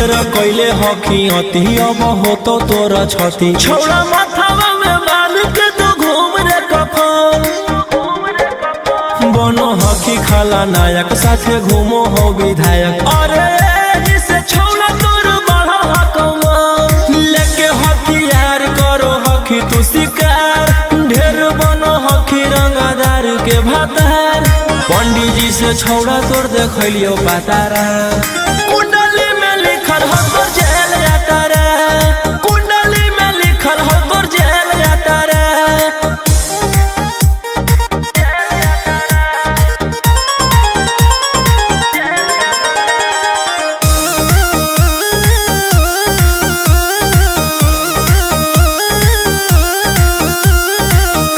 ढेर कैले हकी अति अब हो तो तोरा छती छोड़ा माथावा में बांध के तो घूम रे कफन बनो हकी खाला नायक साथे घूमो हो विधायक अरे जिसे छोड़ा तोर बढ़ा हकमा लेके हथियार करो हकी तू शिकार ढेर बनो हकी रंगदार के भातार पंडित जी से छोड़ा तोर देखलियो पातारा कुंडली में लिखल हो तोर जेल जाता रे कुंडली में लिखल हो तोर जेल जाता रे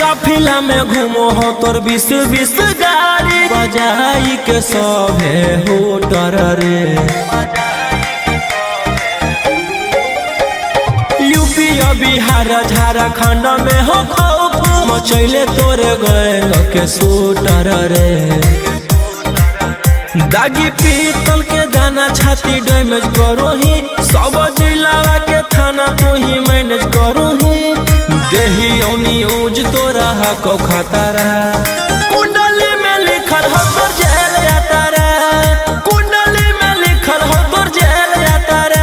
काफिला में घूमो हो तोर 20-20 गाड़ी बजाई के सभे होटर रे यूपी बिहार झारखंड में हो खौफ मचैले तोरे गैंग के शूटर रे दागी पीतल के दाना छाती डैमेज करो ही सब जिला के थाना तू ही मैनेज करो ही देही न्यूज तोरा को खतरा कुंडली में लिखल हो तोर जेल जाता रे कुंडली में लिखल हो तोर जेल जाता रे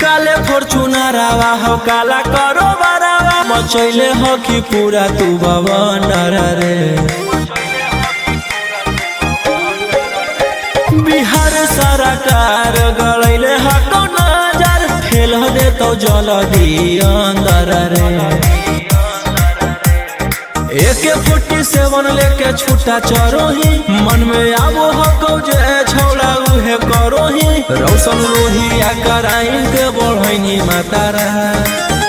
काले फॉर्च्यूनर आवा हो काला करो बरावा मचैले हो कि पूरा तू बवंडर रे बिहार सरकार गलैले हको नजर फेल दे तो जल्दी अंदर रे AK-47 लेके छूटा चरो ही मन में आबो हको जे छौड़ा उहे करो ही रौशन रोहिया कराइन के बढ़ैनी मातारा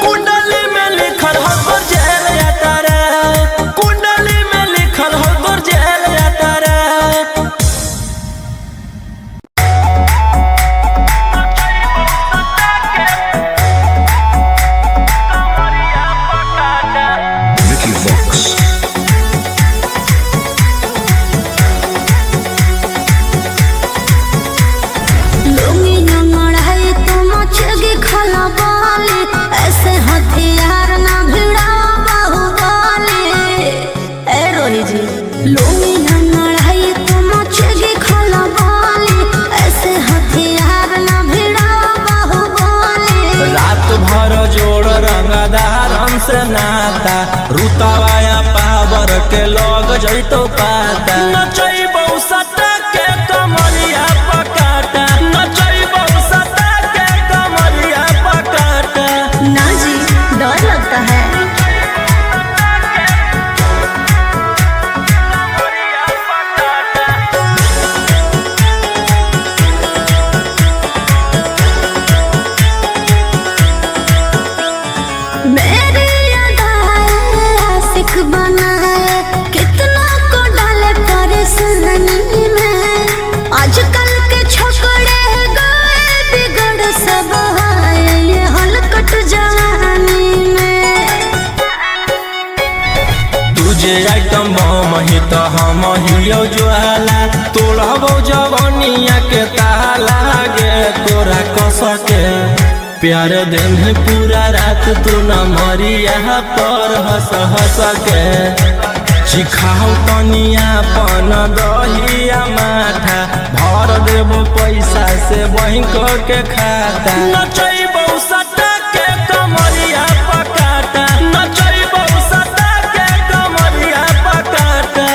कुंडली में लिखल हो तोर जेल जाता रे कुंडली में लिखल हो तोर जेल जाता रे से नाता रुतावाया पावर के लोग जैतो पाता नचैबौ सटा के कमरिया पकाटा नचैबौ सटा के कमरिया पकाटा ना जी डर लगता है आइटम बमही तो हम हियो ज्वाला तोड़बो जवनिया के ताला गे तोरा कस के प्यार दिन पूरा रात तू न मरिया पर हंस हंस के चिखाओ तनिया पन दहिया माथा भर देबो पैसा से बैंक के खाता नचैबो सटा के कमरिया पकाटा नचैबो सटा के कमरिया पकाटा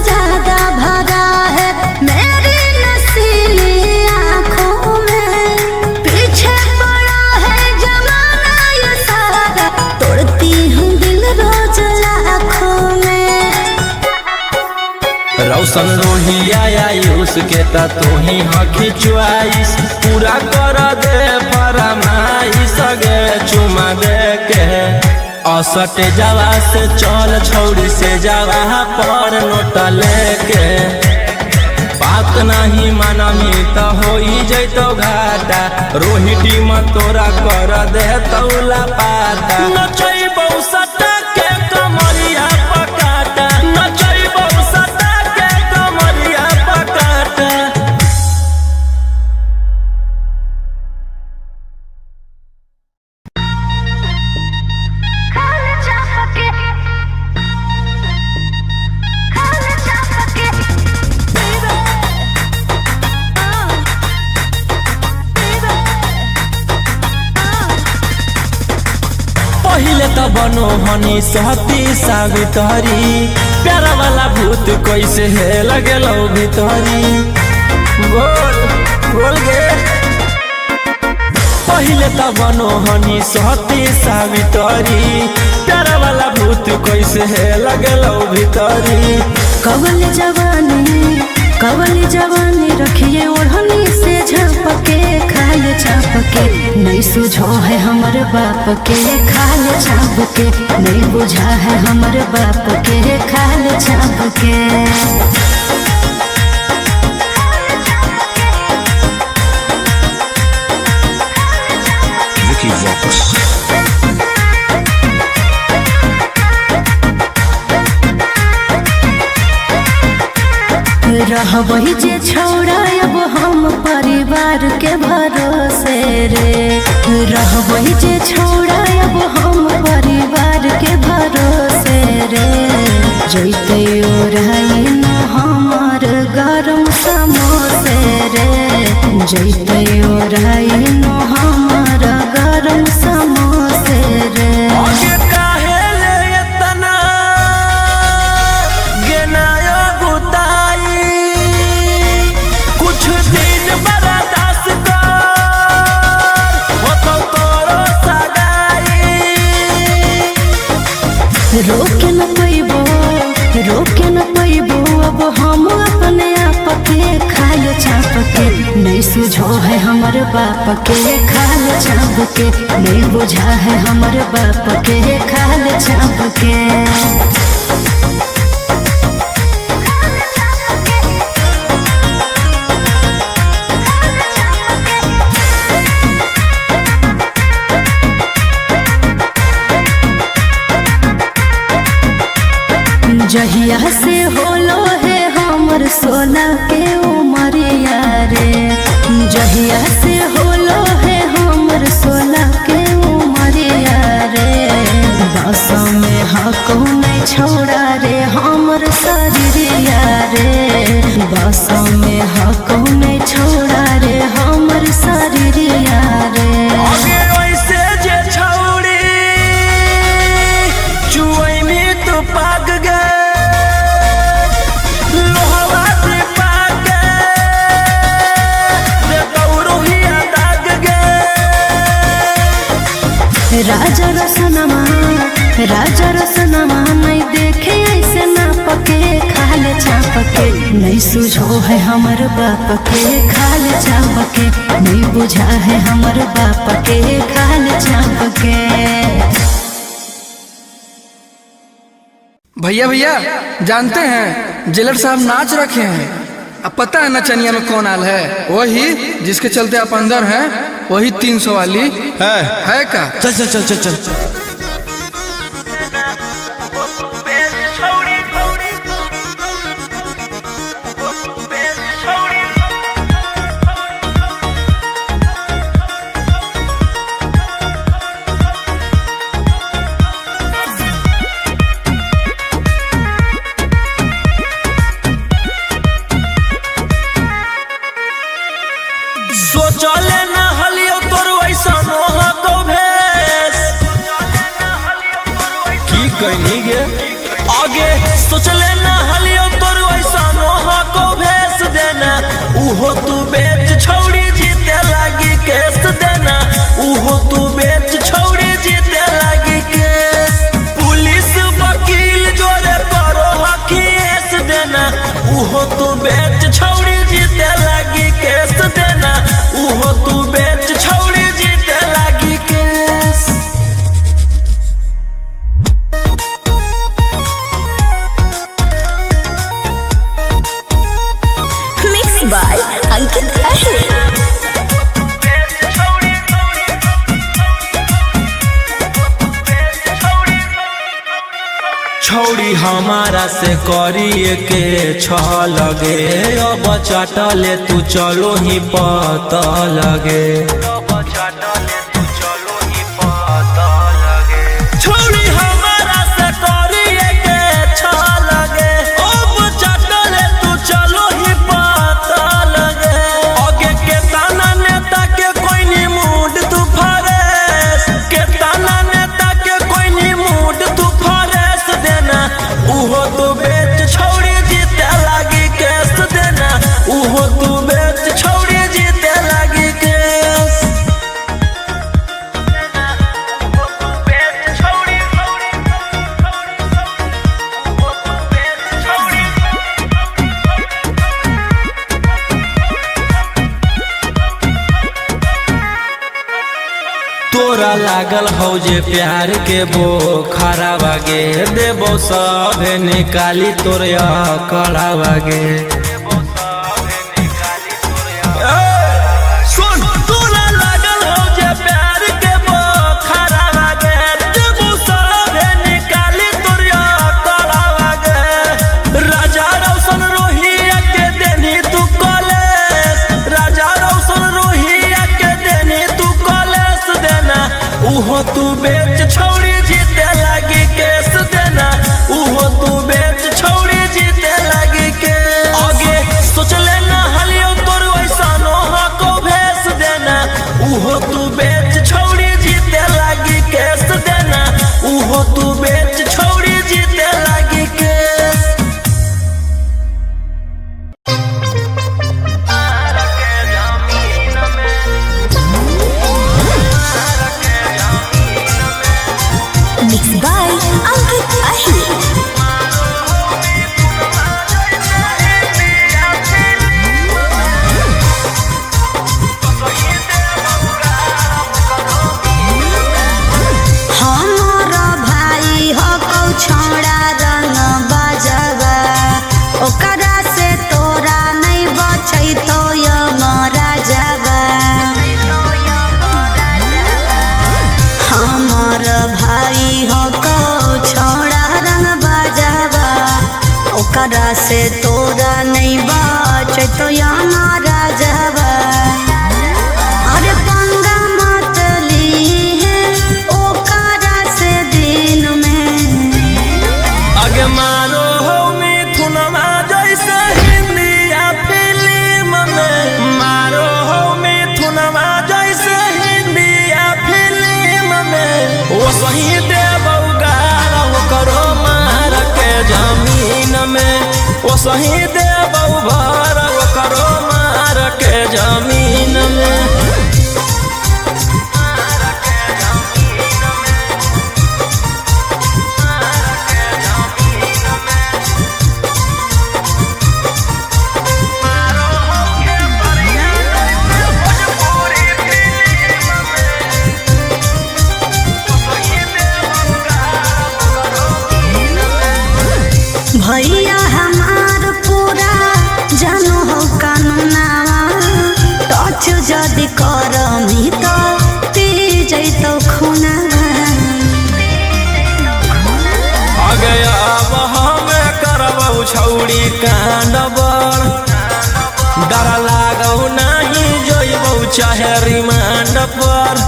ज्यादा भरा है मेरी नसीली दर्शन रोहिया आयुष के त तू ही हकी च्वाइस पूरा कर दे फरमाइश गे चुमा दे के असटे जावा से चल छौड़ी से जावा पर नोट लेके बात नहीं मानमी त होई जैतो घाटा रोहिटी में तोरा कर दे तौला पाता नचैबौ सटा के कमरिया पकाटा नचैबौ सटा के कमरिया पकाटा। पहिले त बनो हनी सहती सावित्री प्यारा वाला भूत कैसे है लगेलो भितरी बोल बोल गे पहिले त बनो हनी सहती सावित्री प्यारा वाला भूत कैसे है लगेलो भितरी। कवल जवानी रखिए ओढ़नी से झापके खाए छापके नहीं सुझो है हमर बाप के खाए छापके नहीं बुझा है हमर बाप के खाए छापके। रहबही जे छौड़ा अब हम परिवार के भरोसे रे रहबही जे छौड़ा अब हम परिवार के भरोसे रे जैते ओढ़ाई न हमर गरम समोसे रे जैते ओढ़ाई न हमर गरम समोसे रे। रोके न पैबो अब हम अपने आप के खाए छाप के नहीं सुझो है हमर बाप के खाए छाप के नहीं बुझा है हमर बाप के खाए छाप के। जहिया से होलो है हमर सोना के उमरिया रे जहिया से होलो है हमर सोना के उमरिया रे बस में हको नहीं छोड़ा रे हमर शरीरिया रे बस में हको नहीं छोड़ा रे हमर शरीरिया रे। राजा रसनमा नहीं देखे ऐसे ना पके खाले छाप के नहीं सुझो है हमर बाप के खाले छाप के नहीं बुझा है हमर बाप के खाले छाप के। भैया भैया जानते हैं जेलर साहब नाच रखे हैं। अब पता है नचनिया में कौन आल है? वही जिसके चलते आप अंदर हैं, वही 300 वाली है का? चल चल चल चल चल सोचले न हलियो तोर वैसा मोह को भेस की कहनी गे आगे सोचले न हलियो तोर वैसा मोह को भेस देना उहो तू बेच छौड़ी जीते लागी केस देना उहो तू बेच छौड़ी जीते लागी केस पुलिस वकील जोरे करो हकीस देना उहो से करिए के छ लगे अब चटले तू चलो ही पता लगे छोड़ी हमारा से करिए के छ लगे अब चटले तू चलो ही पता लगे आगे के ताना नेता के कोई नी मूड तू फरेस के ताना नेता के कोई नी मूड तू फरेस देना उहो तू बेच छोड़ी जीते लागी केस देना उहो तू बेच छोड़ी जीते लागी केस तोरा लागल हो जे प्यार के वो खरा बागे देबो सब निकाली तोरा कड़ा बागे सुन तोरा लागल हो जे प्यार के वो खरा बागे देबो सब निकाली तोरा कड़ा बागे राजा रौशन रोहिया के देनी तू कॉलेज राजा रौशन रोहिया के देनी तू कॉलेज देना उहो तू बेच छोड़ी जीते लागी केस देना उहो तू बेच छोड़ी जीते लागी के आगे सोच लेना हलियो तोर वैसा नोहा को भेस देना उहो तू बेच छोड़ी जीते लागी केस देना उहो तू बेच छोड़ी जीते लागी केस Mixed by Ankit Ahir. हमारा भाई हो कौ छोड़ा रंग बजवा ओकरा से तोरा नहीं बचै तो यमरा जवा हमार भाई हो कौ छोड़ा रंग बजवा ओकरा से तोरा नहीं बचै तो यमरा जवा अरे पंगा मत लीहे ओकरा से दिन में आगे मारो हो मिथुनमा जैसे हिंदिया फिल्म में मारो हो मिथुनमा जैसे हिंदिया फिल्म में वो सही देबौ गारा करो मार के जमीन में वो सही देबौ भर करो मार के जमीन में भैया हमार पूरा जानो हो कानूनावा टच जदि करमी तो पी जैतो खूनावा आगे अब हमें करबौ छौड़ी कांड बड़ डर लागौ नहीं जोइबौ चाहे रिमांड पर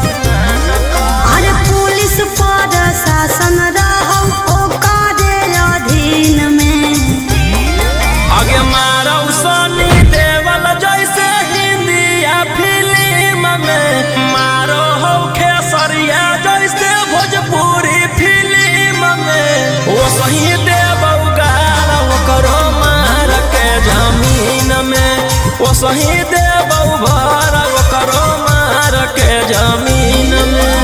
अरे पुलिस पर शासन रहो ओकरे अधीन में आगे मारौ सनी देवल जैसे हिंदिया फिल्म में मारो हो खेसरिया जैसे भोजपुरी फिल्म में वो सही देबौ गारा करो मार के जमीन में वो सही देबौ भर करो मार के जमीन में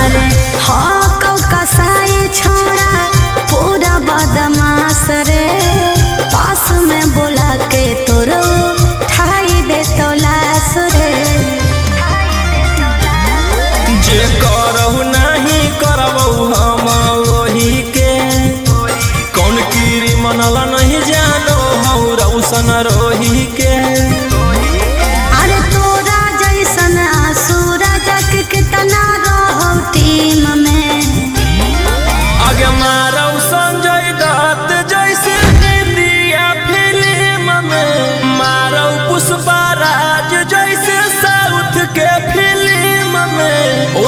अरे हाँ कौ कसाई छोड़ा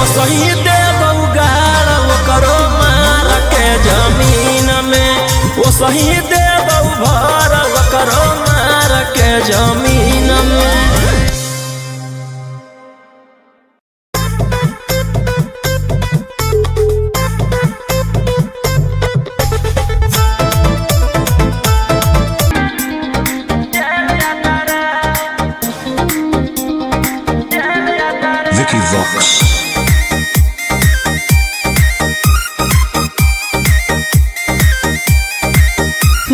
वो सही देव उगाड़ करो मार के जमीन में, वो सही देव भर करो मार के जमीन में।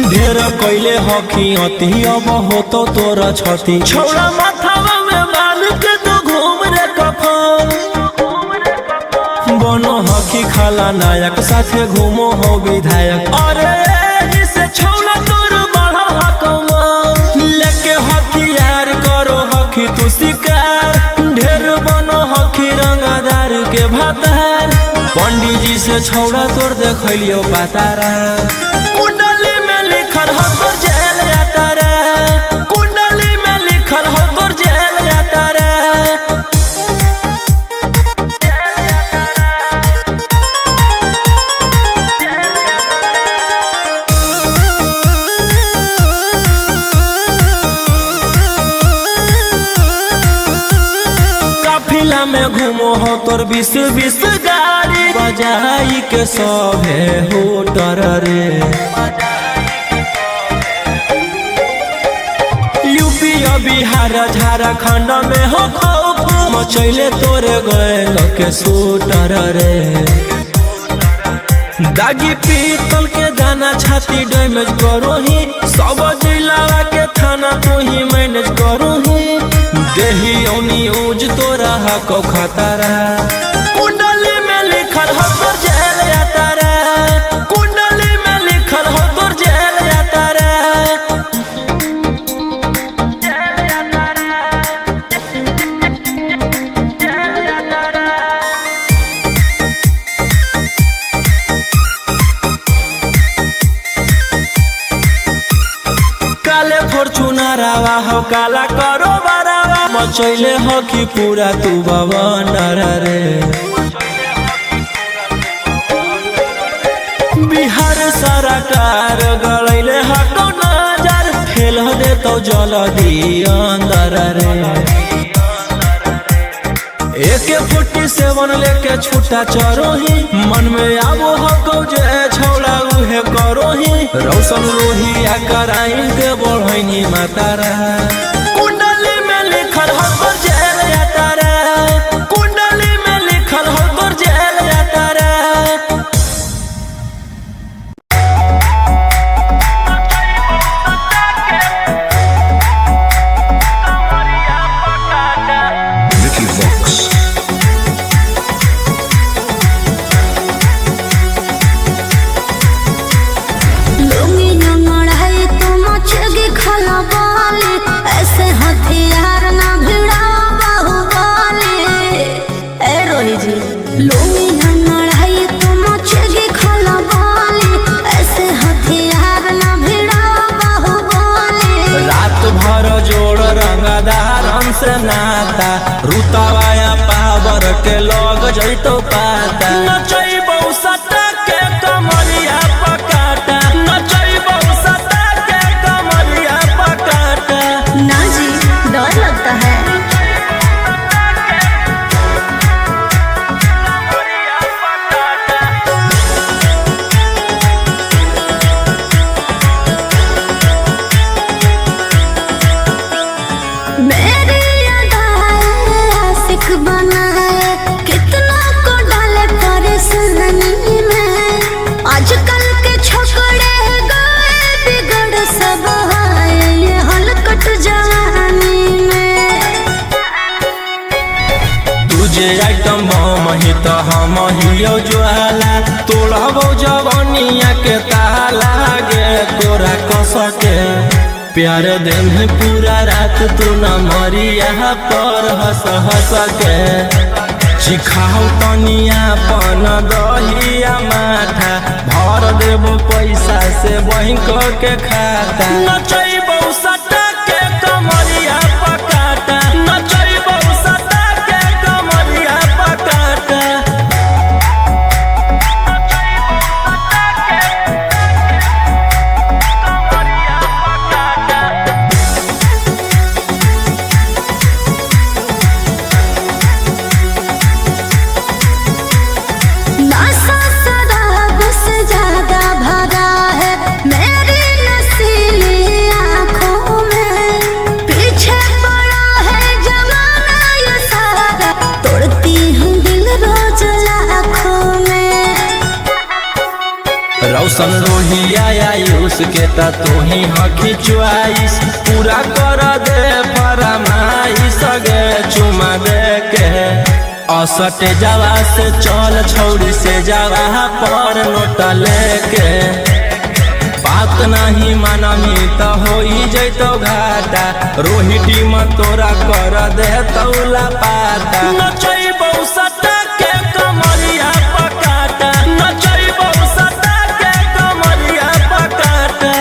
ढेर कैले हकी अति अब हो तो तोरा छती, छौड़ा माथावा में बाल के तो घूम रे कफन। बनो हकी खाला नायक साथे घूमो हो विधायक, अरे जिसे छौड़ा तोर बढ़ा हकमा लेके हथियार करो हकी तू शिकार। ढेर बनो हकी रंगदार के भातार, पंडित जी से छौड़ा तोर देखलियो पातारा। कुंडली में लिखल हो तोर जेल जाता रे, कुंडली में लिखल हो तोर जेल जाता रे। काफिला में घूमो हो तोर 20-20 गाड़ी, बजाई के सभे होटर रे। यूपी बिहार झारखंड में हो खौफ, मचैले तोरे गैल के सूटर रे। दागी पीतल के दाना छाती डैमेज करो ही, सब जिला के थाना तू ही मैनेज करो ही। देही न्यूज तोरा हको खतरा, कुंडली में लिखल हो तोर जेल जाता रे, कुंडली में लिखल हो तोर जेल जाता रे। काले फॉर्चूनर आवा हो काला करो बरावा, मचैले हो कि पूरा तू बवंडर रे। बिहार सरकार गलैले हटो नजर, फेल दे तो जल्दी अंदर रे। AK-47 लेके छूटा चरो ही, मन में आबो हको जे छौड़ा उहे करो ही। रौशन रोहिया कराइन के बढ़ैनी मातारा, कुंडली में लिखल हो तोर जेल जाता रे, कुंडली में लिखल हो तोर जेल जाता रे। ऐसे हथियार ना भिड़ा बाहुबली, ए रोही जी लोमी लड़ाई तो मचेगी खलबली। ऐसे हथियार ना भिड़ा बाहुबली। रात भर जोड़ रंगदार से नाता, रुतावाया पावर के लग जैतो पाता। नचैबौ सटा के कमरिया पकाटा, नचैबौ सटा के कमरिया पकाटा। ना जी डर लगता है। मेरी अदाएं आशिक बनाए, कितना को डाले परेशानी में। आजकल के छोकरे गए बिगड़ सब है ये हलकट जवानी में। तुझे आइटम बम ही तो हम हियो ज्वाला, तोड़बो जवानिया के ताला गे तोरा कस के। प्यार दिन पूरा रात तू न मरिया पर हंस हंस के। सिखाओ तनिया पन दहिया माथा, भर देबो पैसा से बैंक के खाता। नचैबौ सटा के कमरिया पकाटा, नचैबौ सटा के कमरिया पकाटा। रोशन रोहिया आयुष के ता तू ही हकी च्वाइस पूरा कर दे फरमाइश गे चुमा दे के असटे जावा से चल छौड़ी से जावा पर नोट लेके बात नहीं मानमी तो हो जैतो घाटा रोहिटी में तोरा कर दे तौला पाता नचैबौ सटा के कमरिया पकाटा नचैबौ सटा के कमरिया पकाटा।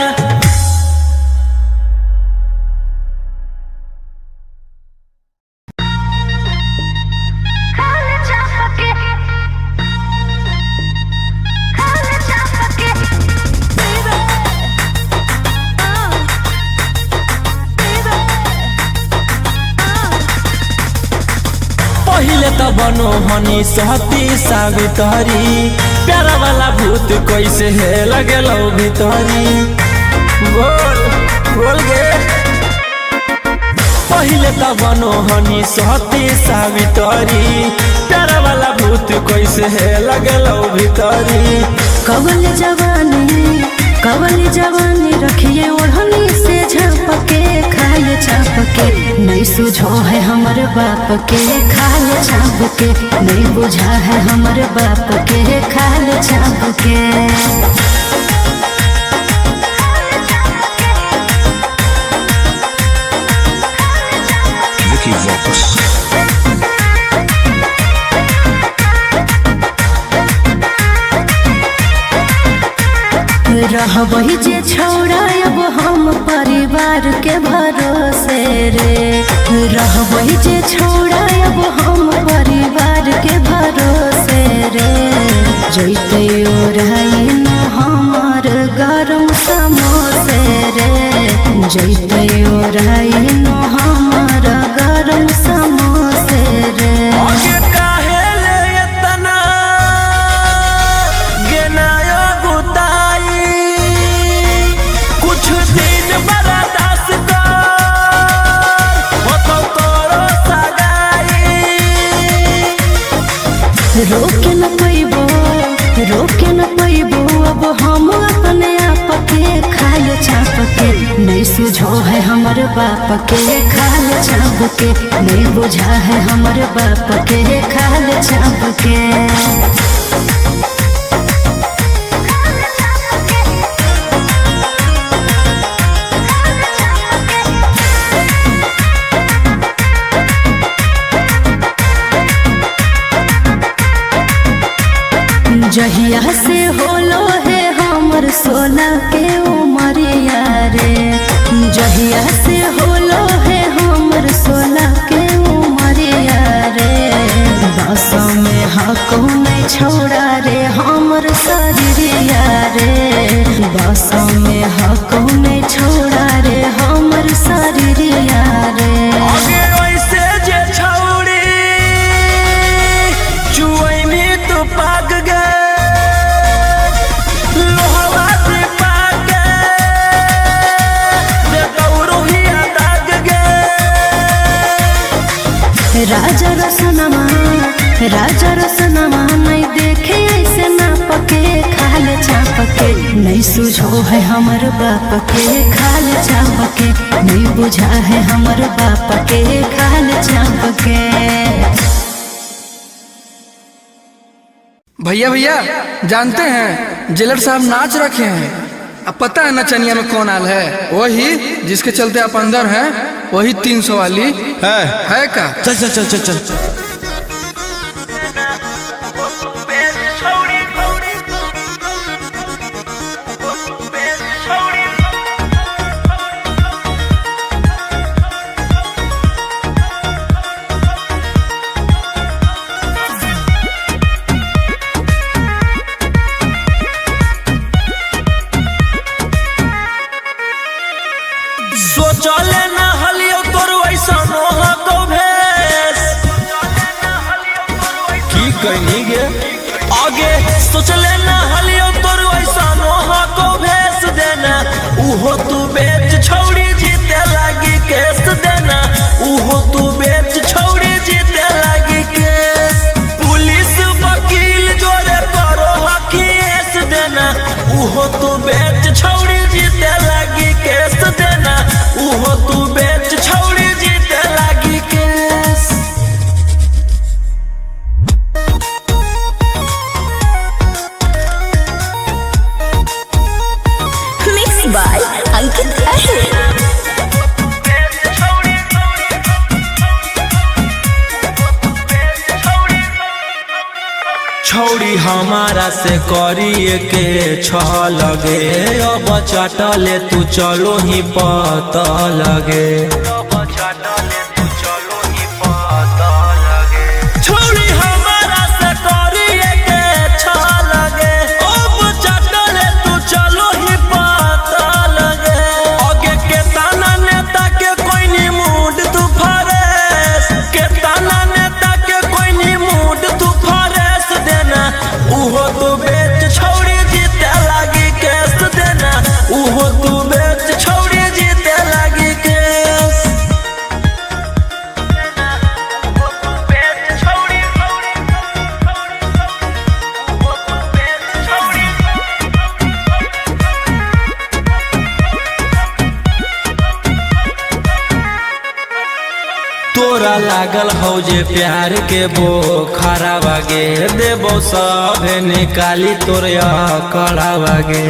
पहिले त बनो हनी सहती सावित्री प्यारा वाला भूत कैसे है लगेलो भीतरी बोल बोल गे पहिले त बनो हनी सहती सावित्री प्यारा वाला भूत कैसे है लगेलो भीतरी। कवल जवानी रखिए ओढ़नी से झाँपके खाए चापके नहीं सुझो है हमर बाप के खाए चापके नहीं बुझा है हमर बाप के खाए चापके। रहबही जे छौड़ा अब हम परिवार के भरोसे रे रहबही जे छौड़ा अब हम परिवार के भरोसे रे जैते ओराई न हमर गरम समोसे रे जैते ओराई न हमर गरम समोसे रे। रोके न पैबो अब हम अपने आप के खाए छाप के नहीं सुझो है हमर बाप के खाए छाप के नहीं बुझा है हमर बाप के खाए छाप के। जहिया से होलो है हमर 16 के उमरिया रे जहिया से होलो है हमर 16 के उमरिया रे बस में हको में छोड़ा रे हमर शरीरिया रे बस में हको में छोड़ा रे हमर शरीरिया रे। राजा रसनमा नहीं देखे ऐसे ना पके खाल चाप के नहीं सुझो है हमर बाप के खाल चाप के नहीं बुझा है हमर बाप के खाल चाप के। भैया जानते हैं जेलर साहब नाच रखे हैं। अब पता है नचनिया में कौन आल है? वही जिसके चलते आप अंदर हैं, वही 300 वाली है का? चल चल चल चल चल चले ना हलियो तोर वैसा नोहा को भेस की कहनी गे आगे सोचले ना हलियो तोर वैसा नोहा को भेस देना उहो तू बेच छौड़ी जीते लागी केस देना उहो तू बेच छौड़ी जीते लागी केस पुलिस वकील जोरे करो हकीस देना उहो छौड़ी हमारा से करिए के लगे अब चटले तू चलो ही पता लगे छौड़ी हमारा से करिए के लगे अब चटले तू चलो ही पता लगे आगे के ताना नेता के कोई नी मूड तू फरेस के ताना नेता के कोई नी मूड तू फरेस देना उहो तू बेच छौड़ी जीते लागी केस देना उहो तू बेच छौड़ी जीते लागी केस तोरा लागल हो जे प्यार के बोखरा बागे देबो सब निकाली तोरिया कड़ा बागे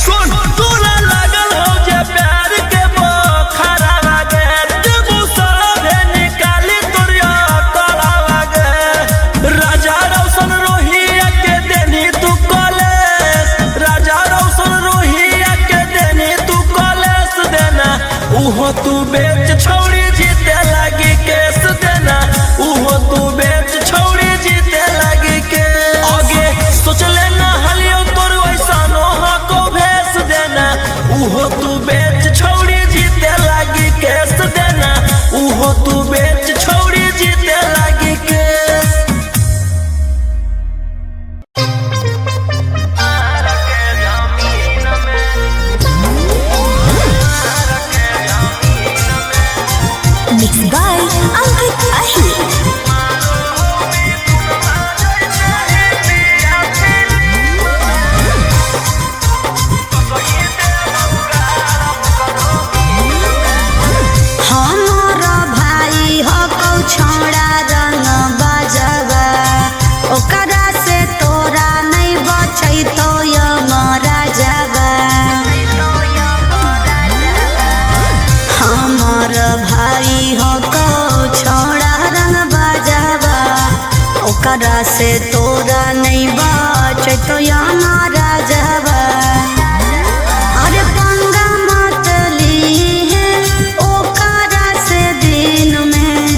सुन तोरा लागल हो जे प्यार के बोखरा बागे देबो सब निकाली तोरिया कड़ा बागे राजा रोशन रोहिया के देनी तू कॉलेज राजा रोशन रोहिया के देनी तू कॉलेज देना उहो तू बेच छौड़ी जीते लागी केस देना उहो तू बेच छौड़ी जीते लागी के आगे सोचले ना हलियो तोर वैसा नोहा को भेस देना उहो तू बेच छौड़ी जीते लागी केस देना उहो तू बेच छौड़ी जीते लागी केस Mixed by Ankit Ahir. हमारा भाई हो कौ छोड़ा रंग बजवा ओकरा से तोरा नहीं बचै तो यमरा जवा हमार भाई हो कौ छोड़ा रंग बजवा ओकरा से तोरा नहीं बचै तो यमरा जवा अरे पंगा मत लीहे ओकरा से दिन में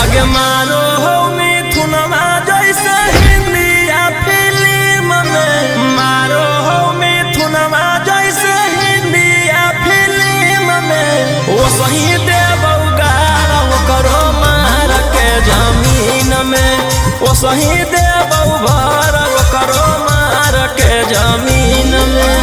आगे मारो हो मिथुनमा जैसे हिंदिया फिल्म में मारो हो मिथुनमा जैसे हिंदिया फिल्म में वो सही देबौ गारा करो मार के जमीन में वो सही देबौ भर करो मार के जमीन में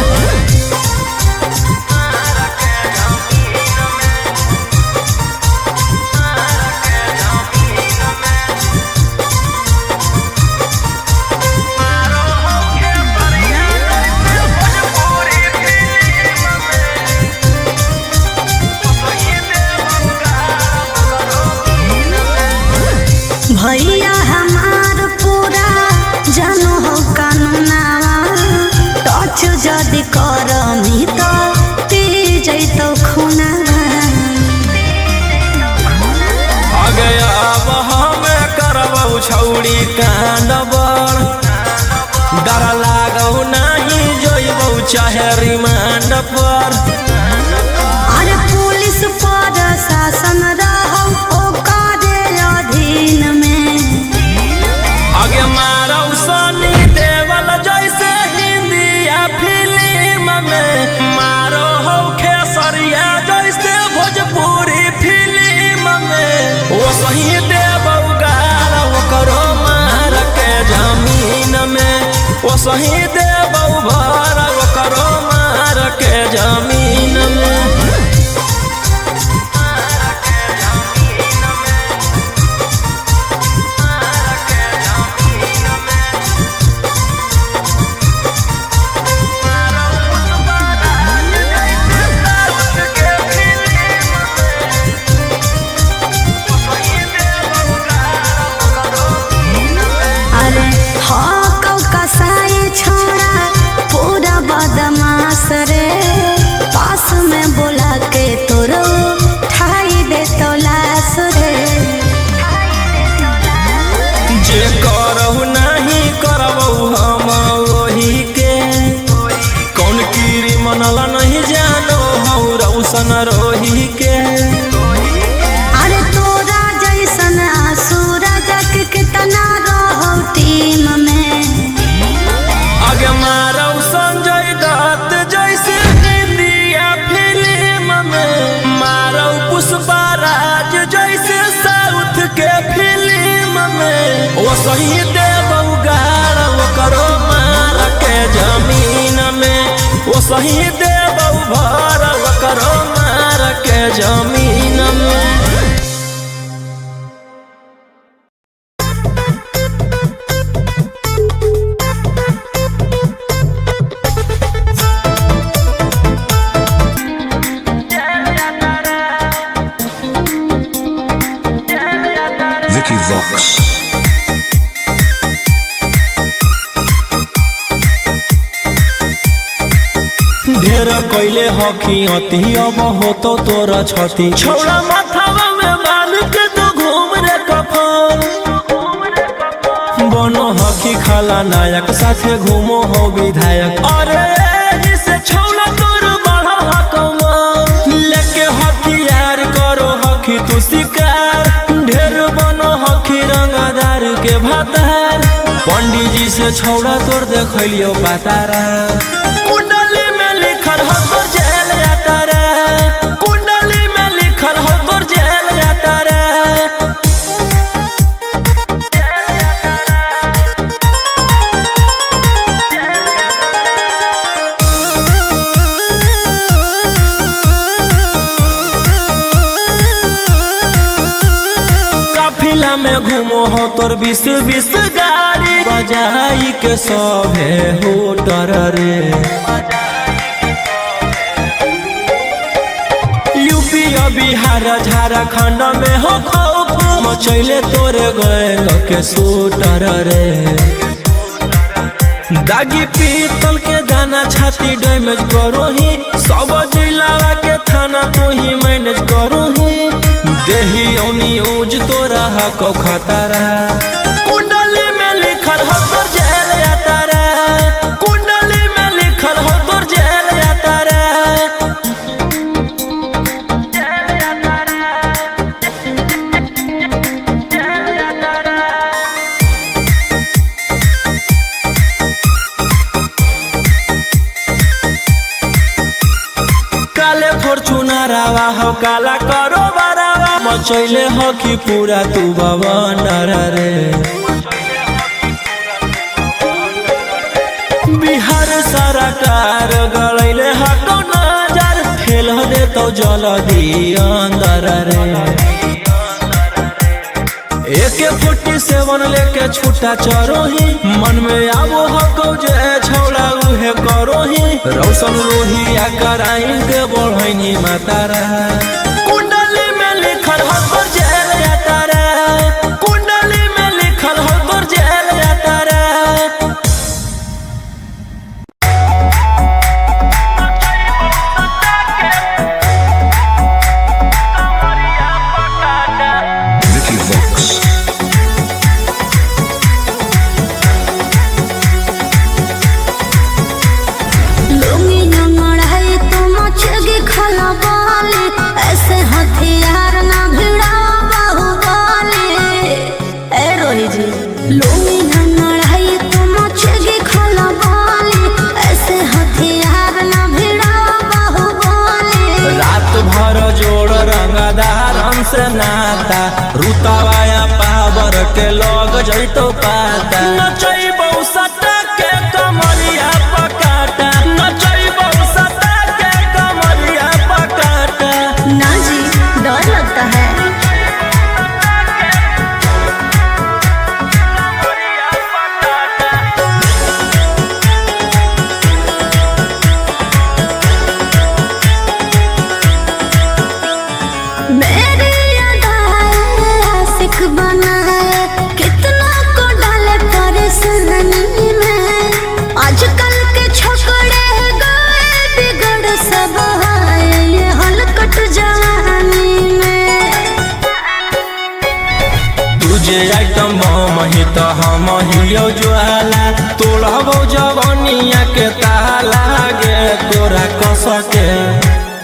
भैया हमार पूरा जानो हो कानूनावा टच जदि करमी तो पी जैतो खुनावा आगे अब हमें करबौ छौड़ी कांडबर डर लागौ नहीं जोइबौ चाहे रिमांड पर अरे पुलिस पर शासन रहो ओकरे अधीन में आगे मारौ सनी देवल जैसे हिंदिया फिल्म में मारो हो खेसरिया जैसे भोजपुरी फिल्म में वो सही देबौ गारा करो मार के जमीन में वो सही देबौ भर करो मार के जमीन में कसाई छोड़ा पूरा बदमाश रे सही देव उगाड़ करो मार के जमीन में, वो सही देव भर करो मार के जमीन में। ढेर कैले हकी अति अब हो तो तोरा छती, छोड़ा माथावा में बाल के तो घूम रे कफन। बनो हकी खाला नायक साथे घूमो हो विधायक, अरे जिसे छोड़ा तोर बढ़ा हकमा लेके हथियार करो हकी तू शिकार। ढेर बनो हकी रंगदार के भातार, पंडित जी से छोड़ा तोर देखलियो पातारा। कुंडली में लिखल हो तोर जेल जाता रे, कुंडली में लिखल हो तोर जेल जाता रे। काफिला में घूमो हो तोर 20-20 गाड़ी, बजाई के सभे होटर रे। यूपी बिहार झारखंड में हो खौफ, मचैले तोरे गैंग के शूटर रे। दागी पीतल के दाना छाती डैमेज करो ही, सब जिला के थाना तू ही मैनेज करो ही। देही न्यूज तोरा हको खतरा, कुंडली में लिखल हो तोर जेल जाता रे, कुंडली में लिखल हो तोर जेल जाता रे। काले फॉर्चूनर आवा हो काला करो बरावा, मचैले हो कि पूरा तू बवंडर रे। बिहार सरकार गलैले हको नजर, फेल दे तो जल्दी अंदर रे। AK-47 लेके छूटा चरो ही, मन में आबो हको जे छोड़ा उहे करो ही। रौशन रोहिया कराइन के बढ़ैनी मातारा, कुंडली में लिखल हो तोर जेल जाता रे, कुंडली में लिखल हो तोर जेल जाता रे। ऐसे हथियार ना भिड़ा बाहुबली, ए रोही जी लोगी ना लड़ाई तो मचेगी खलबली। ऐसे हथियार ना भिड़ा बाहुबली। रात भर जोड़ रंगदारन से नाता, रुतवाया पावर के लग जैतो पाता। नचैबौ सटा के कमरिया पकाटा, नचैबौ सटा के कमरिया पकाटा। ना जी डर लगता है। मेरी अदाएं आशिक बनाए, कितना को डाले परेशानी में। आजकल के छोकरे गए बिगड़ सब है ये हलकट जवानी में। तुझे आइटम बम ही तो हम हियो ज्वाला, तोड़बो जवानिया के ताला गे तोरा कस के।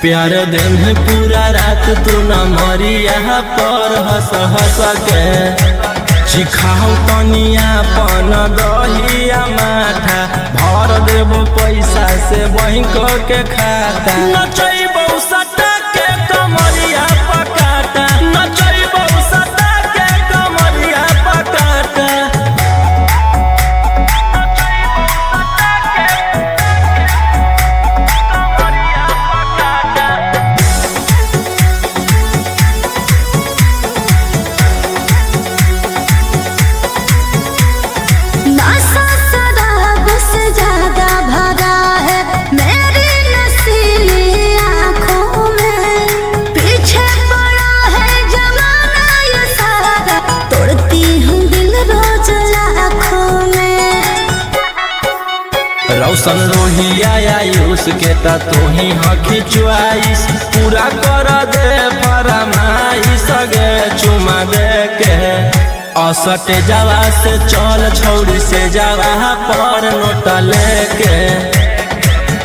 प्यार दिन पूरा रात तू न मरिया पर हंस हंस के। चिखाओ तनिया पन दहिया माथा, भर देबो पैसा से बैंक के खाता। नचैबौ सटा के कमरिया पकाटा, नचैबौ सटा के कमरिया पकाटा। रोशन रोहिया आयुष के ता तू ही हकी चुआइस पूरा कर दे फरमाइश गे चुमा दे के असटे जावा से चल छौड़ी से जावा पर नोट लेके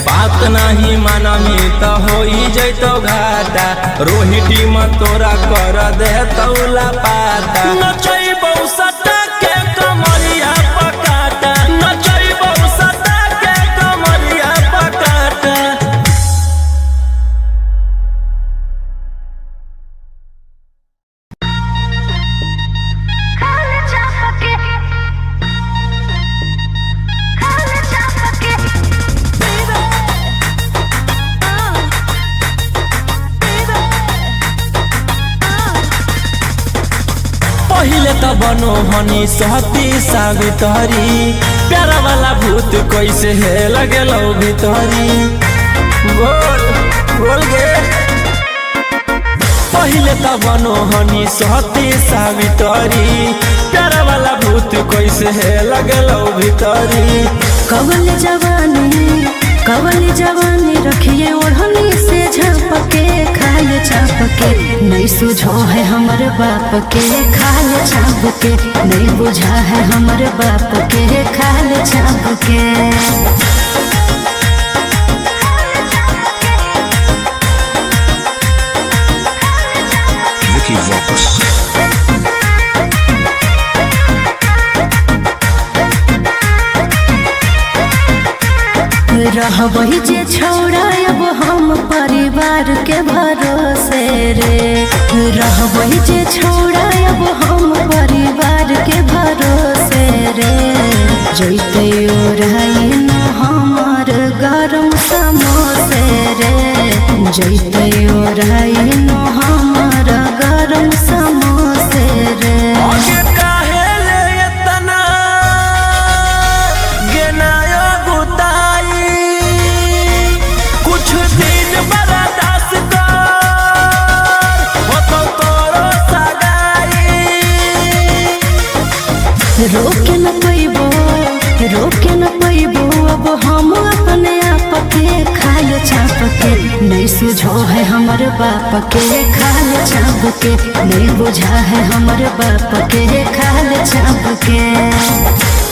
बात नहीं मानमी तो हो जैतो घाटा रोहिटी में तोरा कर दे तौला पाता नचैबौ सटा के कमरिया पकाटा नचैबौ सटा के कमरिया पकाटा। पहिले त बनो हनी सहती सावित्री प्यारा वाला भूत कैसे है लगे लो भीतरी बोल बोल गे पहिले त बनो हनी सहती सावित्री प्यारा वाला भूत कैसे है लगे लो भीतरी। कवल जवानी रखिए ओढ़नी से झाँप के खाए चाप के नहीं सुझो है हमर बाप के खाए चाप के नहीं बुझा है हमर बाप के खाए चाप के। रहबही जे छौड़ा अब हम परिवार के भरोसे रे रहबही जे छौड़ा अब हम परिवार के भरोसे रे जैते ओढ़ाई न हमर गरम समोसे रे जैते ओढ़ाई न हमर गरम समोसे रे। रोके न पैबो अब हम अपने आप के खाए चाप के नहीं सुझो है हमर बाप के खाए चाप के नहीं बुझा है हमर बाप के खाए चाप के।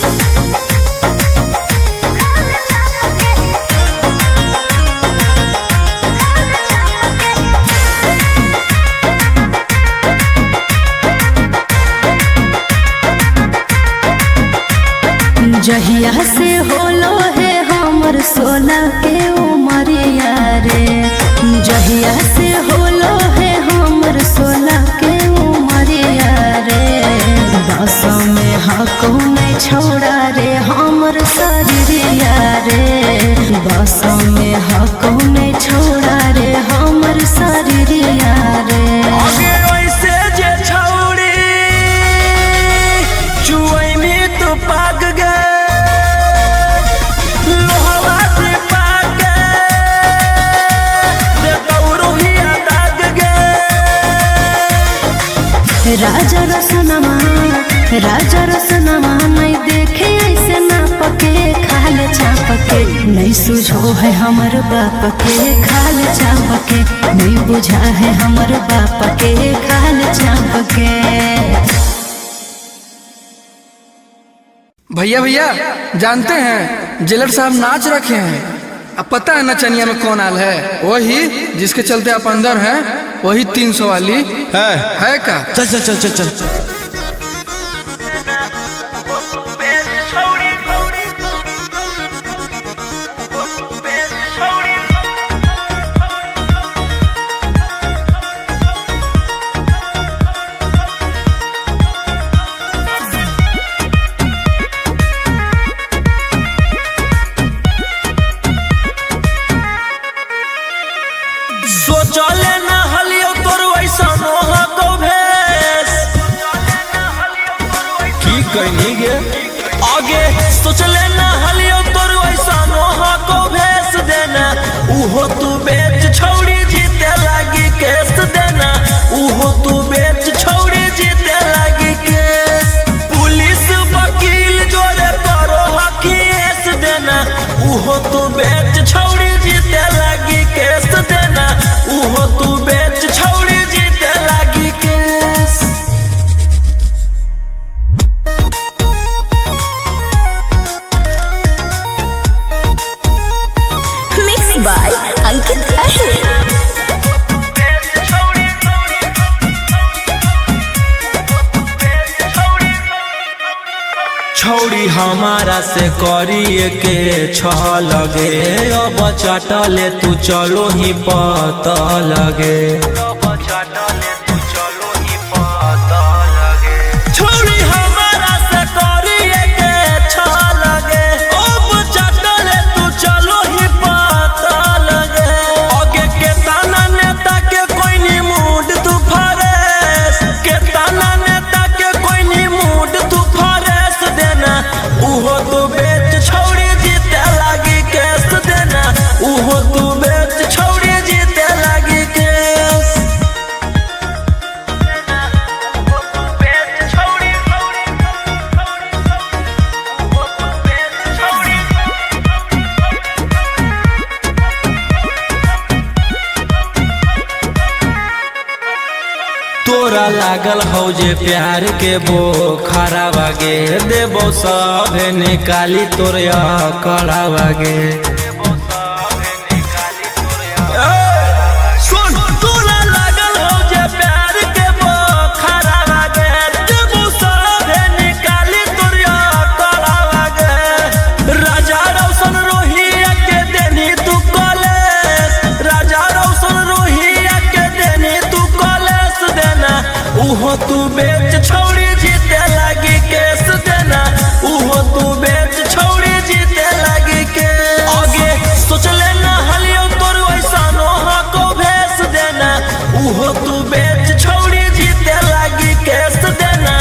जहिया से होलो है हमर 16 के उमरिया रे जहिया से होलो है हमर 16 के उमरिया रे बस में हको नहीं छोड़ा रे हमर शरीरिया रे बस में हको नहीं छोड़ा रे हमर शरीरिया रे। राजा रसनमा नहीं देखे ऐसे ना पके खाले चाप के नहीं सुझो है हमर बाप के खाले चाप के नहीं बुझा है हमर बाप के खाले चाप के। भैया भैया जानते हैं जेलर साहब नाच रखे हैं। अब पता है नचनिया में कौन आल है? वही जिसके चलते आप अंदर हैं, वही 300 वाली है का? चल चल चल चल चल सोचले ना हलियो तोर वैसा नोहा को भेस की कहनी गे आगे सोचले ना हलियो तोर वैसा नोहा को भेस देना उहो तू बेच छौड़ी जीते लागी केस देना उहो तू बेच छौड़ी जीते लागी केस पुलिस वकील जोरे करो हकीस देना उहो छौड़ी हमारा से करिए के लगे अब चटले तू चलो ही पता लगे छौड़ी हमारा से करिए के लगे अब चटले तू चलो ही पता लगे आगे के ताना नेता के कोई नी मूड तू फरेस के ताना नेता के कोई नी मूड तू फरेस देना उहो तू बेच छौड़ी जीते लागी केस देना उहो तू बेच छौड़ी जीते लागी केस तोरा लागल हो जे प्यार के बोखरा बागे देबो सब निकाली तोरिया कड़ा बागे सुन तोरा लागल हो जे प्यार के बोखरा बागे देबो सब निकाली तोरिया कड़ा बागे राजा रौशन रोहिया के देनी तू कॉलेज राजा रौशन रोहिया के देनी तू कॉलेज देना उहो तू बेच छौड़ी जीते लागी केस देना उहो तू बेच छौड़ी जीते लागी के आगे सोचले ना हलियो तोर वैसा नोहा को भेस देना उहो तू बेच छौड़ी जीते लागी केस देना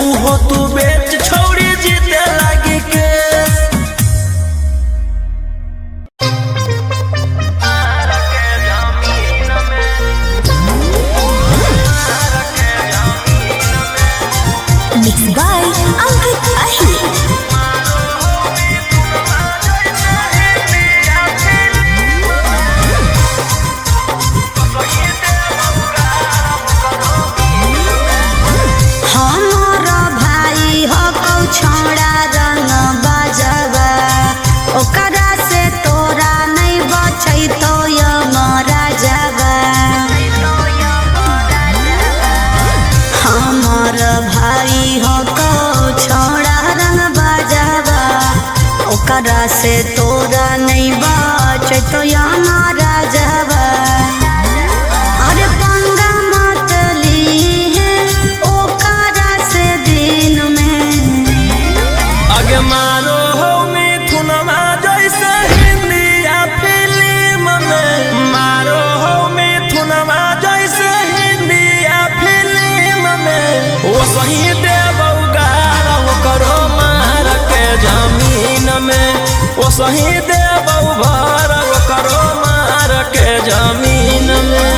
उहो तू बेच छौड़ी जीते लागी केस Mixed by Ankit Ahi. हमारा भाई हो कौ छोड़ा रंग बजवा ओकरा से तोरा नहीं बचै तो यमरा जवा हमार भाई हो कौ छोड़ा रंग बजवा ओकरा से तोरा नहीं बचै तो यमरा जवा अरे पंगा मत लीहे ओकरा से दिन में आगे मारो हो मिथुनमा जैसे हिंदिया फिल्म में मारो हो मिथुनमा जैसे हिंदिया फिल्म में वो सही देबौ गारा वो करो मार के जमीन में वो सही देबौ भर वो करो मार के जमीन में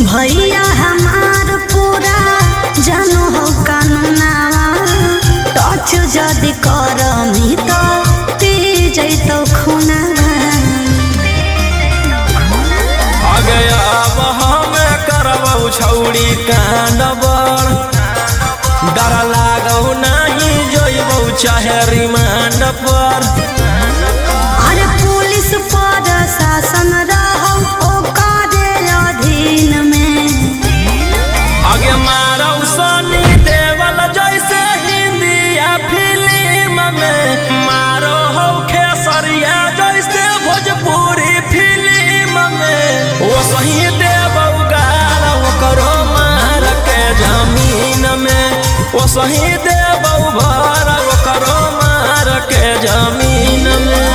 भैया हमार पूरा जानो हो कानूनावा टच जदि करमी तो पी जैतो खुनावा आगे अब हमें करबौ छौड़ी कांड बड़ डर लागौ नहीं जोइबौ चाहे रिमांड पर अरे पुलिस पर शासन रहो ओकरे अधीन में आगे मारौ सनी देवल जैसे हिंदिया फिल्म में मारो हो खेसरिया जैसे भोजपुरी फिल्म में वो सही देबौ गारा वो करो मार के जमीन में वो सही देबौ भर वो करो मार के जमीन में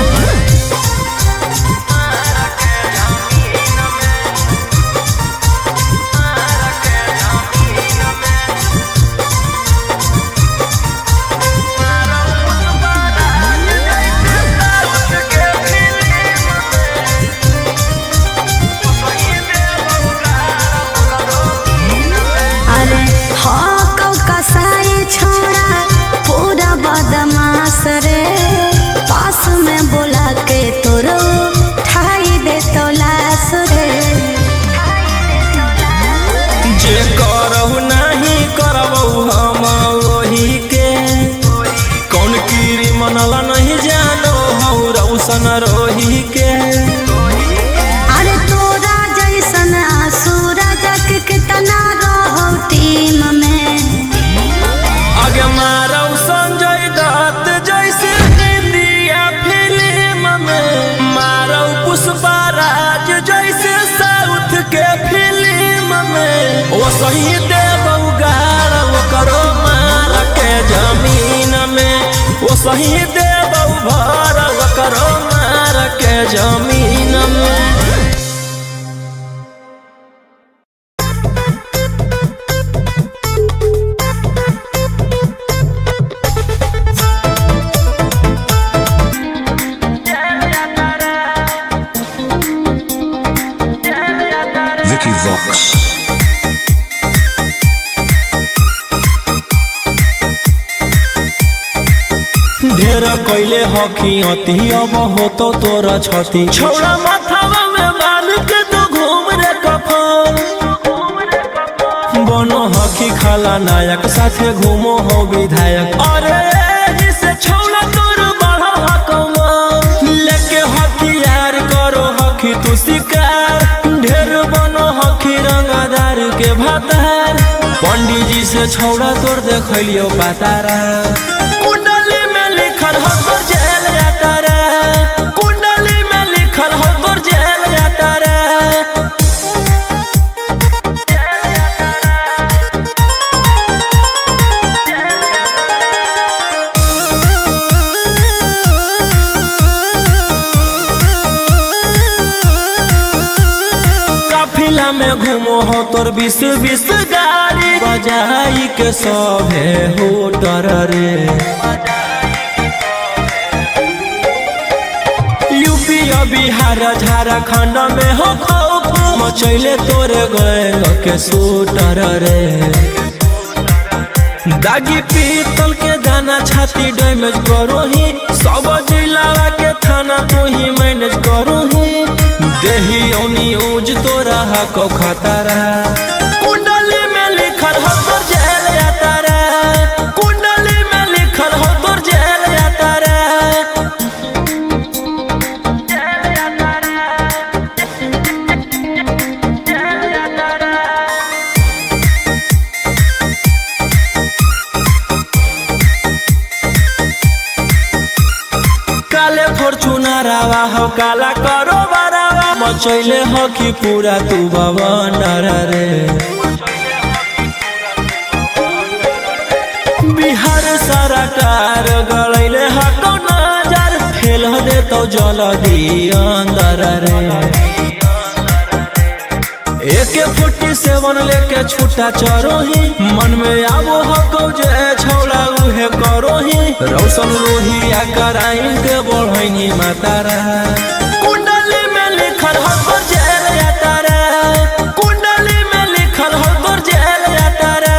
छोड़ा पूरा बदमाश रे पास में बोल पुष्पा राज जैसे साउथ के फिल्म में वो सही देव उगाड़ करो मार के जमीन में वो सही देव भर करो मार के जमीन में। ढेर कैले हकी अति अब हो तो तोरा छती छोड़ा माथावा में बाल के तो घूम रे कफन बनो हकी खाला नायक साथे घूमो हो विधायक अरे जिसे छोड़ा तोर बढ़ा हकमा लेके हकी यार करो हकी तू शिकार ढेर बनो हकी रंगदार के भातार पंडित जी से छोड़ा तोर देखलियो पातारा कुंडली में लिखल हो तोर जेल जाता रे कुंडली में लिखल हो तोर जेल जाता रे। काफिला में घूमो हो तोर 20-20 गाड़ी बजाई के सभे होटर रे यूपी बिहार झारखंड में हो खौफ मचैले तोरे गैंग के शूटर रे दागी पीतल के दाना छाती डैमेज करो ही सब जिला के थाना तू ही मैनेज करो ही देही न्यूज तोरा को खतरा कुंडली में लिखल हो तोर जेल जाता रे कुंडली में लिखल हो तोर जेल जाता रे। काले फॉर्च्यूनर आवा हो काला करो बरावा मचैले हो कि पूरा तू बवंडर रे बिहार सरकार गलैले हको नजर फेल दे तो जल्दी अंदर रे AK-47 लेके छूटा चरो ही मन में आवो हको जे छोड़ा उहे करो ही रोशन रोहिया कराइन के बढ़ैनी मातारा कुंडली में लिखल हो तोर जेल जाता रे कुंडली में लिखल हो तोर जेल जाता रे।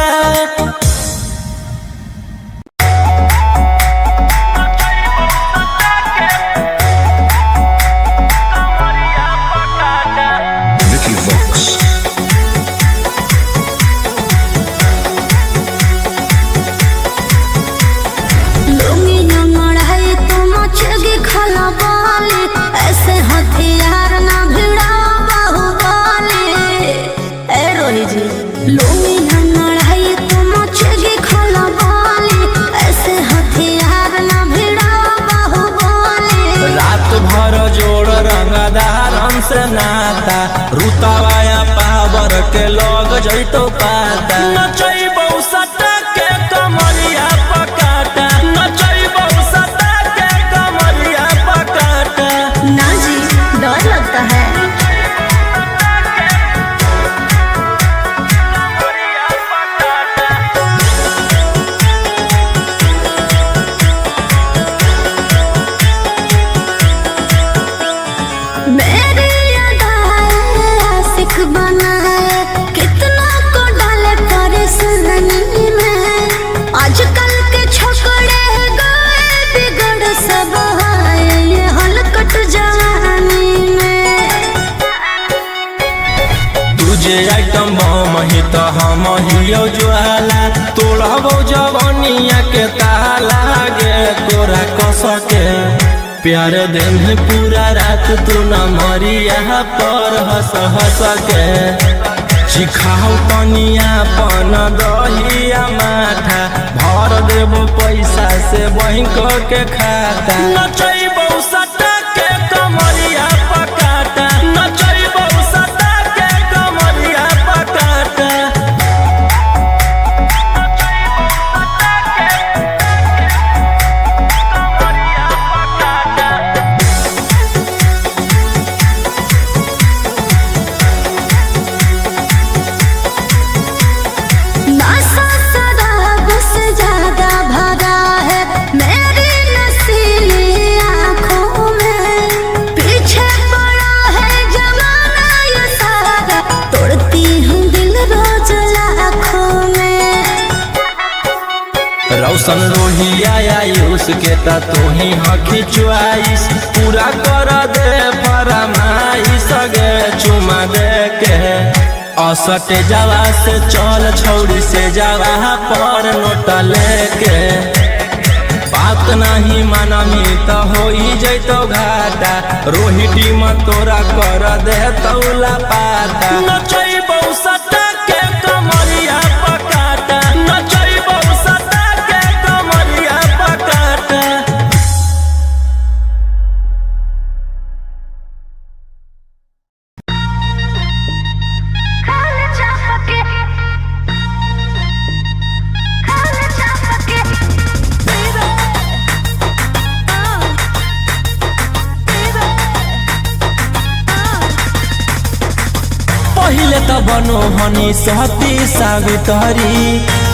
ऐसे हथियार ना भिड़ा बाहुबली ए रोही जी लूंगी ना लड़ाई तो मचेगी खलबली ऐसे हथियार ना भिड़ा बाहुबली रात भर जोड़ रंगदारन से नाता रुतावाया पावर के लग जैतो पाता नचैबौ सटा के कमरिया पकाटा नचैबौ सटा के कमरिया पकाटा ना जी डर लगता है मेरी अदाएं आशिक बनाए कितना को डाले परेशानी में आजकल के छोकरे गए बिगड़ सब है ये हलकट जवानी में तुझे आइटम बम ही तो हम हियो ज्वाला तोड़बो जवनिया के ताला गे तोरा कस के प्यार दिन पूरा रात तू न मरिया पर हंस हंस के सिखाओ तनिया पन दहिया माथा भर देबो पैसा से बैंक के खाता नचैबो सटा के कमरिया पका रोशन रोहिया आयुष के ता तू ही हकी चुआइस पूरा कर दे फरमाइश गे चुमा दे के असटे जावा से चल छौड़ी से जावा पर नोट लेके बात नहीं मानमी तो हो जैतो घाटा रोहिटी में तोरा कर दे तौला पाता नचई बौसटा के कमरिया पकाटा नचई बौसटा के कमरिया पकाटा। पहिले त बनो हनी सहती सावित्री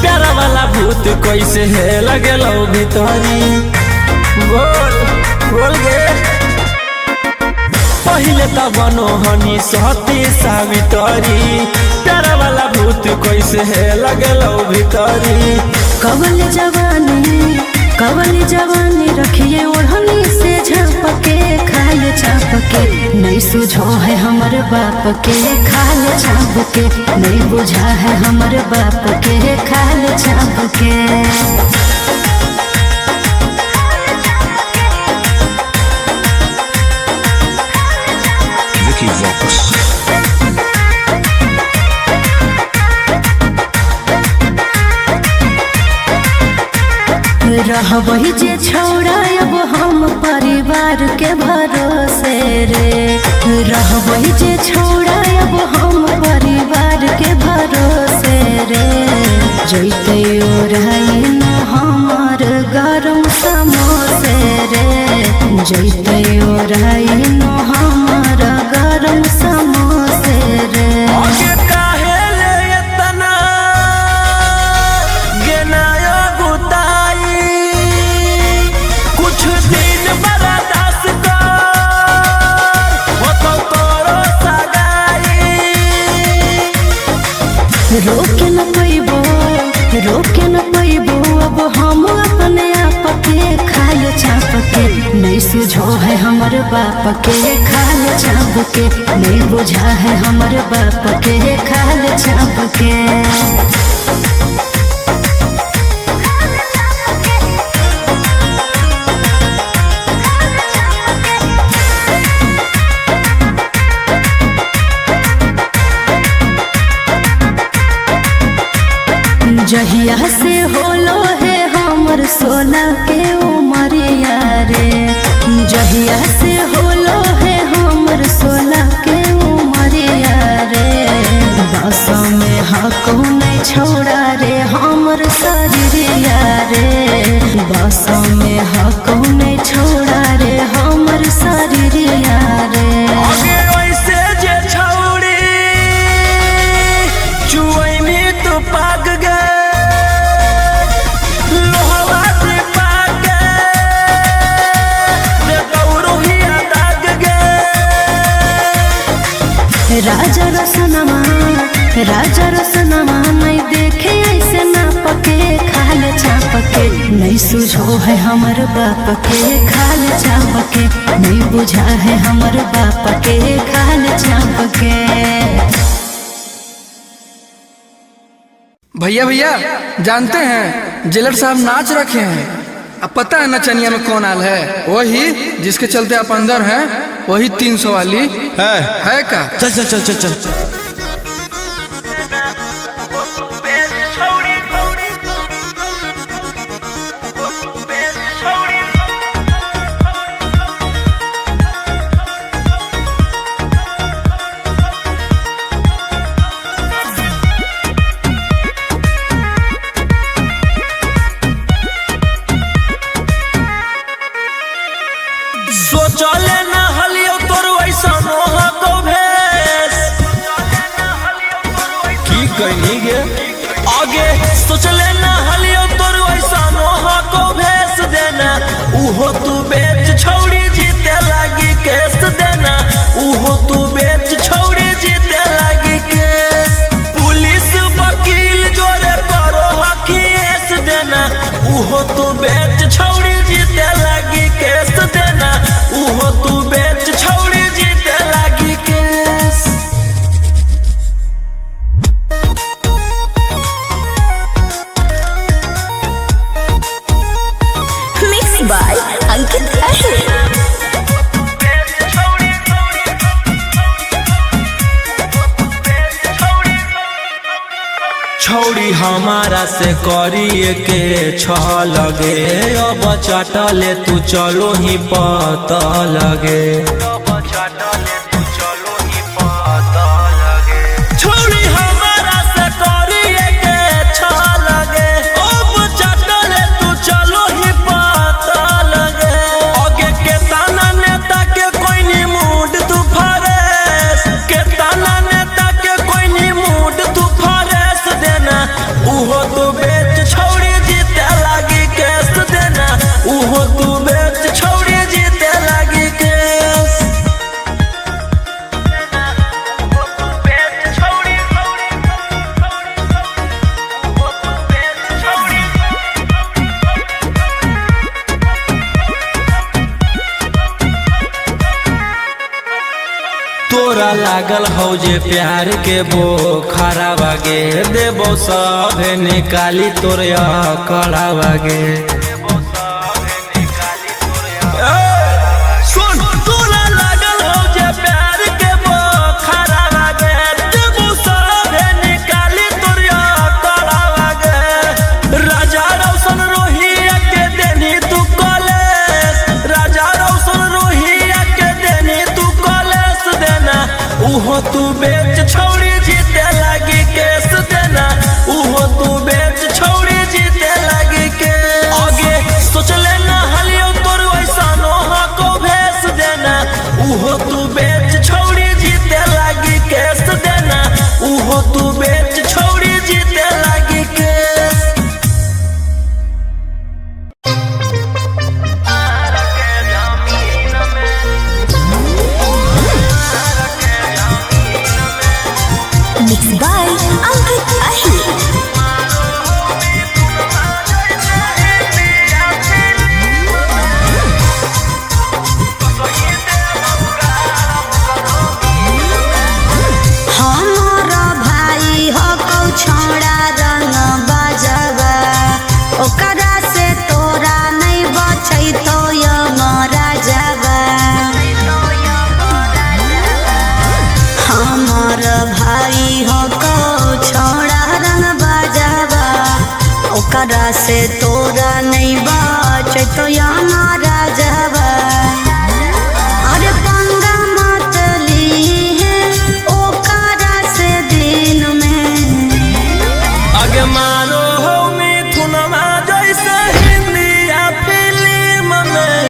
प्यारा वाला भूत कैसे है लगेलो भीतरी बोल बोल गे पहिले त बनो हनी सहती सावित्री प्यारा वाला भूत कैसे है लगेलो भीतरी। कवल जवानी रखिए ओढ़नी से झाँप के खाए चाप के नहीं सुझो है हमर बाप के खाए चाप के नहीं बुझा है हमर बाप के खाए चाप के। रहबही जे छौड़ा अब हम परिवार के भरोसे रे रहबही जे छौड़ा अब हम परिवार के भरोसे रे जैते ओढ़ाई न हमर गरम समोसे रे जैते ओढ़ाई न हमर गरम समोसे रे। रोके न पैबो अब हम अपने आप के खाए चाप के नहीं सुझो है हमर बाप के खाए चाप के नहीं बुझा है हमर बाप के खाए चाप के। जहिया से होलो है हमर सोना के उमरिया रे जहिया से होलो है हमर सोना के उमरिया रे बस में हको नहीं छोड़ा रे हमर शरीरिया रे बस में हको नहीं छोड़ा रे हमर शरीरिया रे। राजा रसनमा नहीं देखे ऐसे ना पके खाल चाप के नहीं सुझो है हमर बाप के खाल चाप के नहीं बुझा है हमर बाप के खाल चाप के। भैया भैया जानते हैं जेलर साहब नाच रखे हैं। अब पता है नचनिया में कौन आल है? वही जिसके चलते आप अंदर हैं, वही 300 वाली है का? चल चल चल चल चल सोचले न हलियो तोर वैसा मोह को भेस हमारा से करिए के लगे अब चटले तू चलो ही पता लगे छोड़ी हमारा से करिए के लगे अब चटले तू चलो ही पता लगे आगे के ताना नेता के कोई नी मूड तू फरेस के ताना नेता के कोई नी मूड तू फरेस देना उहो तू बेच छोड़ी जीते लागी केस देना उहो तू बेच छोड़ी जीते लागी केस तोरा लागल हो जे प्यार के वो खरा बागे देबो सब निकाली तोरा कड़ा बागे सुन तोरा लागल हो जे प्यार के वो खरा बागे देबो सब निकाली तोरा कड़ा बागे राजा रोशन रोहिया के देनी तू कॉलेज राजा रोशन रोहिया के देनी तू कॉलेज देना उहो तू बेच छोड़ी जीते लागी केस देना उहो तू बेच छोड़ी जीते लागी के आगे सोच लेना हलियो तोर वैसा नोहा को भेस देना उहो तू बेच छोड़ी जीते लागी केस देना उहो तू बेच छोड़ी जीते लागी केस Mixed by Ankit Ahir. हमारा भाई हो कौ छोड़ा रंग बजवा ओकरा से तोरा नहीं बचै तो यमरा जवा हमार भाई हो कौ छोड़ा रंग बजवा ओकरा से तोरा नहीं बचै तो यमरा जवा अरे पंगा मत लीहे ओकरा से दिन में आगे मारो